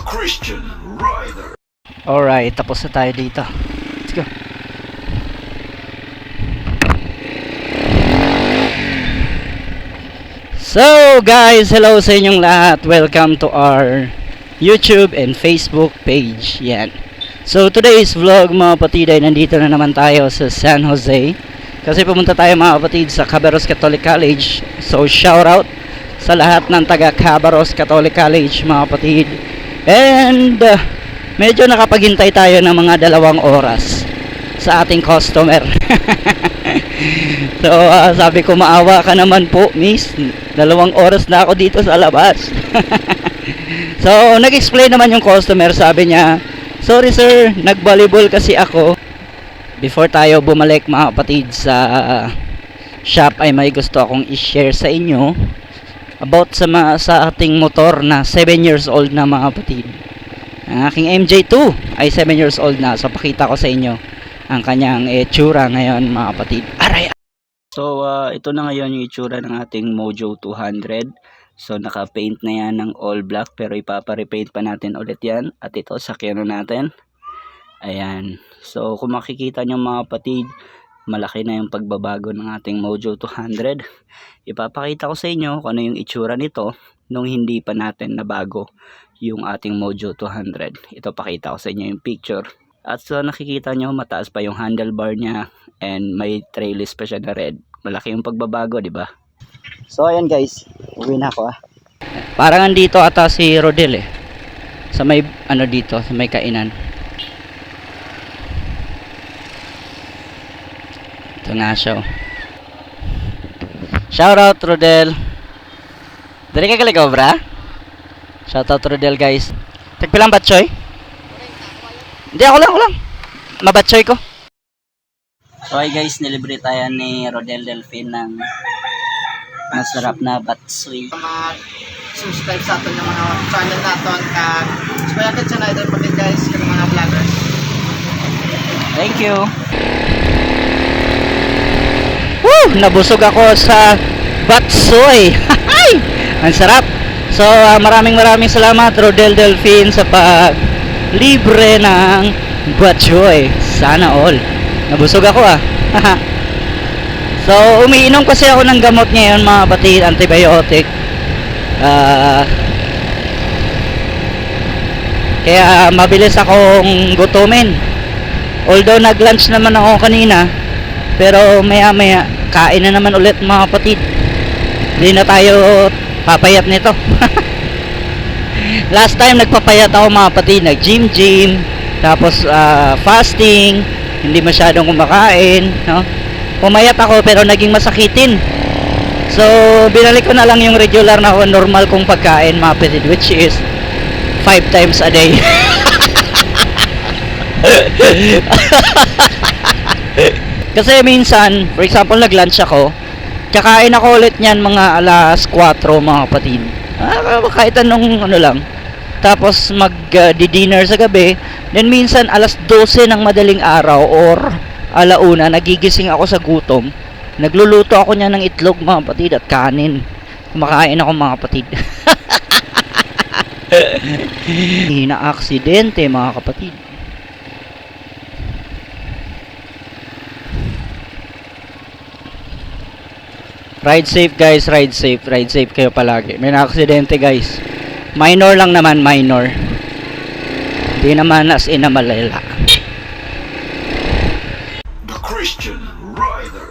Christian Rider. Alright, tapos na tayo dito. Let's go. So guys, hello sa inyong lahat. Welcome to our YouTube and Facebook page. Yan. So today's vlog mga kapatid ay nandito na naman tayo sa San Jose. Kasi pumunta tayo mga kapatid sa Cabarrus Catholic College. So shout out sa lahat ng taga Cabarrus Catholic College mga kapatid. And medyo nakapaghintay tayo ng mga 2 oras sa ating customer. So sabi ko, maawa ka naman po miss, 2 oras na ako dito sa labas. So nag-explain naman yung customer, sabi niya, sorry sir, nag-volleyball kasi ako. Before tayo bumalik mga kapatid sa shop ay may gusto akong i-share sa inyo about sa ating motor na 7 years old na mga kapatid. Ang aking MJ2 ay 7 years old na. So pakita ko sa inyo ang kanyang itsura ngayon mga kapatid. Aray! So ito na ngayon yung itsura ng ating Mojo 200. So naka-paint na yan ng all black, pero ipapa-repaint pa natin ulit yan. At ito sakyan na natin. Ayan. So kung makikita nyo mga kapatid, malaki na yung pagbabago ng ating Mojo 200. Ipapakita ko sa inyo kung ano yung itsura nito nung hindi pa natin nabago yung ating Mojo 200. Ito pakita ko sa inyo yung picture. At so nakikita nyo, mataas pa yung handlebar niya and may trellis pa siya na red. Malaki yung pagbabago, di ba? So ayan guys, uwi na ako Parang andito ata si Rodel sa may ano dito, sa may kainan. Ito na siya. Shout out Rodel. Dari ka kaligaw bra? Shout out Rodel guys. Tagpilang batchoy? Hindi, ako lang. Mabatchoy ko. So hi guys, nilibre tayo ni Rodel Delfin ng masarap na batsoy. Subscribe sa atin ng mga channel natin at subscribe sa channel pati guys ng mga vloggers. Thank you. Woo! Nabusog ako sa batsoy. Ang sarap. So maraming salamat Rodel Delfin sa libre ng batchoy. Sana all. Nabusog ako So umiinom kasi ako ng gamot ngayon mga kapatid, antibiotic. Kaya mabilis akong gutumin. Although nag-lunch naman ako kanina, pero maya kain na naman ulit mga kapatid. Hindi na tayo papayat nito. Last time nagpapayat ako mga kapatid, nag-gym, tapos fasting, hindi masyadong kumakain, no? Pumayat ako pero naging masakitin. So binalik ko na lang yung regular na normal kong pagkain mga kapatid, which is 5 times a day. Kasi minsan, for example, nag-lunch ako, kakain ako ulit niyan mga alas 4 mga kapatid. Kahit anong ano lang. Tapos mag-dinner sa gabi. Then minsan alas 12 ng madaling araw or alauna, nagigising ako sa gutom. Nagluluto ako niya ng itlog mga kapatid at kanin. Kumakain ako mga kapatid. Hina-aksidente mga kapatid. Ride safe guys, ride safe kayo palagi. May na-aksidente guys. Minor lang naman, minor. Hindi naman as in na malala. The Christian Rider.